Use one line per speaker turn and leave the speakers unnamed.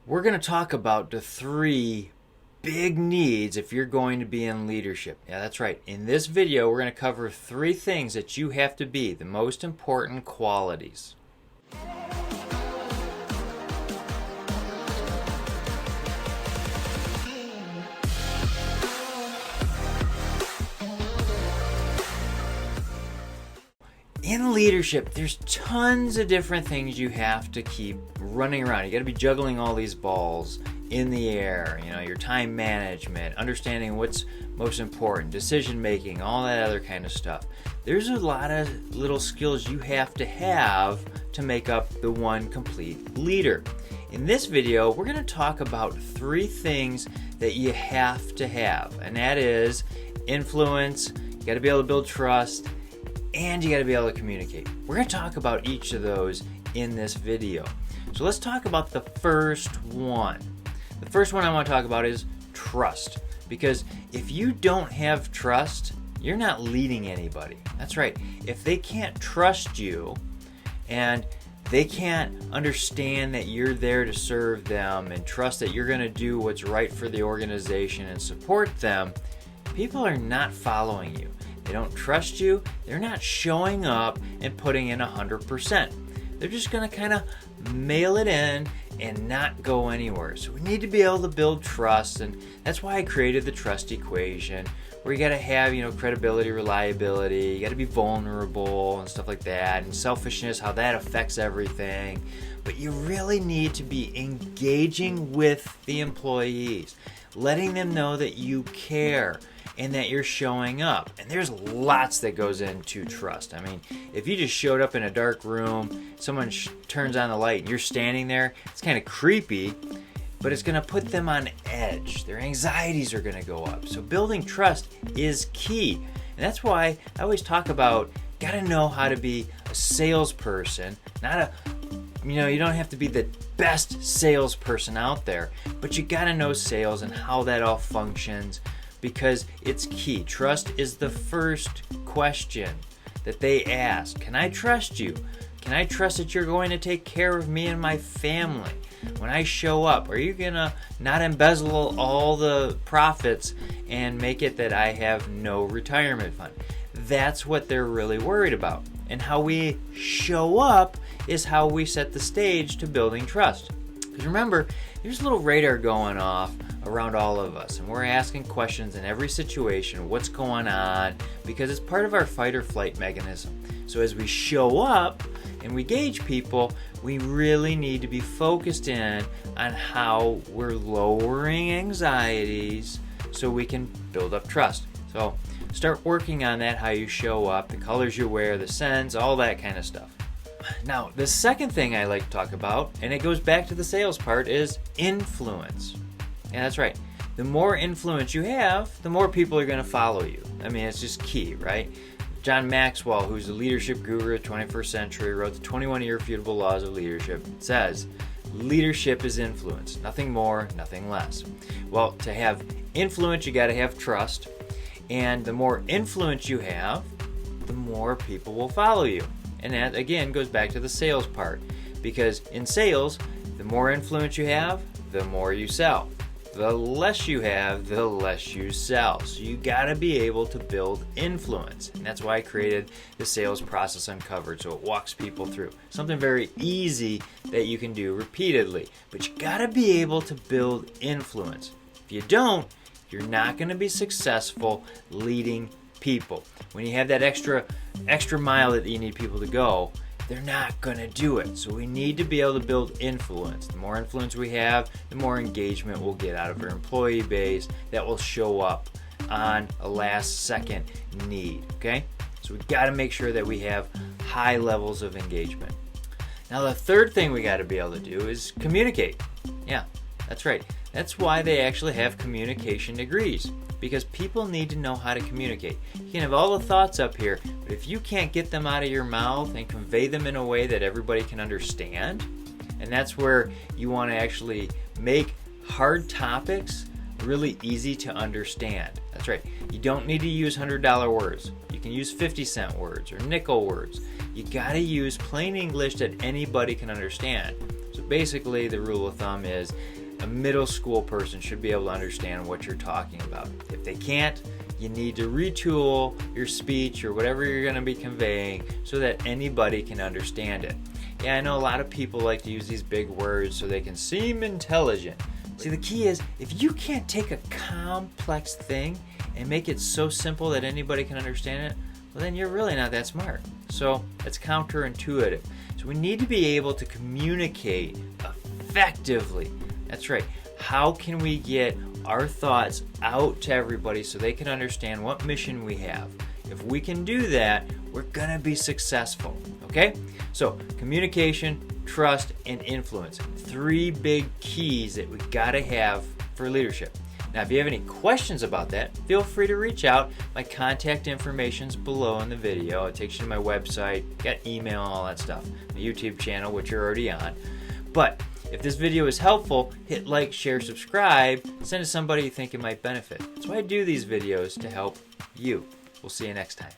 We're going to talk about the three big needs if you're going to be in leadership. Yeah, that's right. In this video, we're going to cover three things that you have to be, the most important qualities. In leadership, there's tons of different things you have to keep running around. You got to be juggling all these balls in the air, your time management, understanding what's most important, decision making, all that other kind of stuff. There's a lot of little skills you have to make up the one complete leader. In this video, we're going to talk about three things that you have to have, and that is influence, you got to be able to build trust, and you got to be able to communicate. We're going to talk about each of those in this video. So let's talk about the first one. The first one I want to talk about is trust. Because if you don't have trust, you're not leading anybody. That's right. If they can't trust you and they can't understand that you're there to serve them and trust that you're going to do what's right for the organization and support them, people are not following you. They don't trust you. They're not showing up and putting in 100%. They're just going to kind of mail it in and not go anywhere. So we need to be able to build trust, and that's why I created the trust equation, where you got to have, credibility, reliability, you got to be vulnerable and stuff like that, and selfishness, how that affects everything. But you really need to be engaging with the employees, letting them know that you care and that you're showing up. And there's lots that goes into trust. I mean, if you just showed up in a dark room, someone turns on the light and you're standing there, it's kind of creepy, but it's going to put them on edge. Their anxieties are going to go up. So building trust is key. And that's why I always talk about got to know how to be a salesperson, you don't have to be the best salesperson out there, but you got to know sales and how that all functions, because it's key. Trust is the first question that they ask. Can I trust you? Can I trust that you're going to take care of me and my family? When I show up, are you going to not embezzle all the profits and make it that I have no retirement fund? That's what they're really worried about. And how we show up is how we set the stage to building trust. Because remember, there's a little radar going off around all of us, and we're asking questions in every situation, what's going on, because it's part of our fight or flight mechanism. So as we show up and we gauge people, we really need to be focused in on how we're lowering anxieties so we can build up trust. So start working on that, how you show up, the colors you wear, the scents, all that kind of stuff. Now, the second thing I like to talk about, and it goes back to the sales part, is influence. Yeah, that's right. The more influence you have, the more people are going to follow you. I mean, it's just key, right? John Maxwell, who's the leadership guru of the 21st century, wrote the 21 Irrefutable Laws of Leadership. It says, leadership is influence. Nothing more, nothing less. Well, to have influence, you got to have trust. And the more influence you have, the more people will follow you. And that, again, goes back to the sales part. Because in sales, the more influence you have, the more you sell. The less you have, the less you sell. So you got to be able to build influence. And that's why I created the Sales Process Uncovered, so it walks people through. Something very easy that you can do repeatedly. But you got to be able to build influence. If you don't, you're not going to be successful leading people. When you have that extra mile that you need people to go, they're not going to do it. So we need to be able to build influence. The more influence we have, the more engagement we'll get out of our employee base that will show up on a last second need. Okay? So we got to make sure that we have high levels of engagement. Now the third thing we got to be able to do is communicate. Yeah, that's right. That's why they actually have communication degrees, because people need to know how to communicate. You can have all the thoughts up here, but if you can't get them out of your mouth and convey them in a way that everybody can understand, and that's where you want to actually make hard topics really easy to understand. That's right. You don't need to use $100 words. You can use 50-cent words or nickel words. You got to use plain English that anybody can understand. So basically the rule of thumb is a middle school person should be able to understand what you're talking about. If they can't, you need to retool your speech or whatever you're going to be conveying so that anybody can understand it. Yeah, I know a lot of people like to use these big words so they can seem intelligent. See, the key is if you can't take a complex thing and make it so simple that anybody can understand it, well, then you're really not that smart. So it's counterintuitive. So we need to be able to communicate effectively. That's right. How can we get our thoughts out to everybody so they can understand what mission we have? If we can do that, we're going to be successful. Okay? So communication, trust, and influence. 3 big keys that we got to have for leadership. Now, if you have any questions about that, feel free to reach out. My contact information's below in the video. It takes you to my website, got email and all that stuff. My YouTube channel, which you're already on. But if this video is helpful, hit like, share, subscribe, send it to somebody you think it might benefit. That's why I do these videos, to help you. We'll see you next time.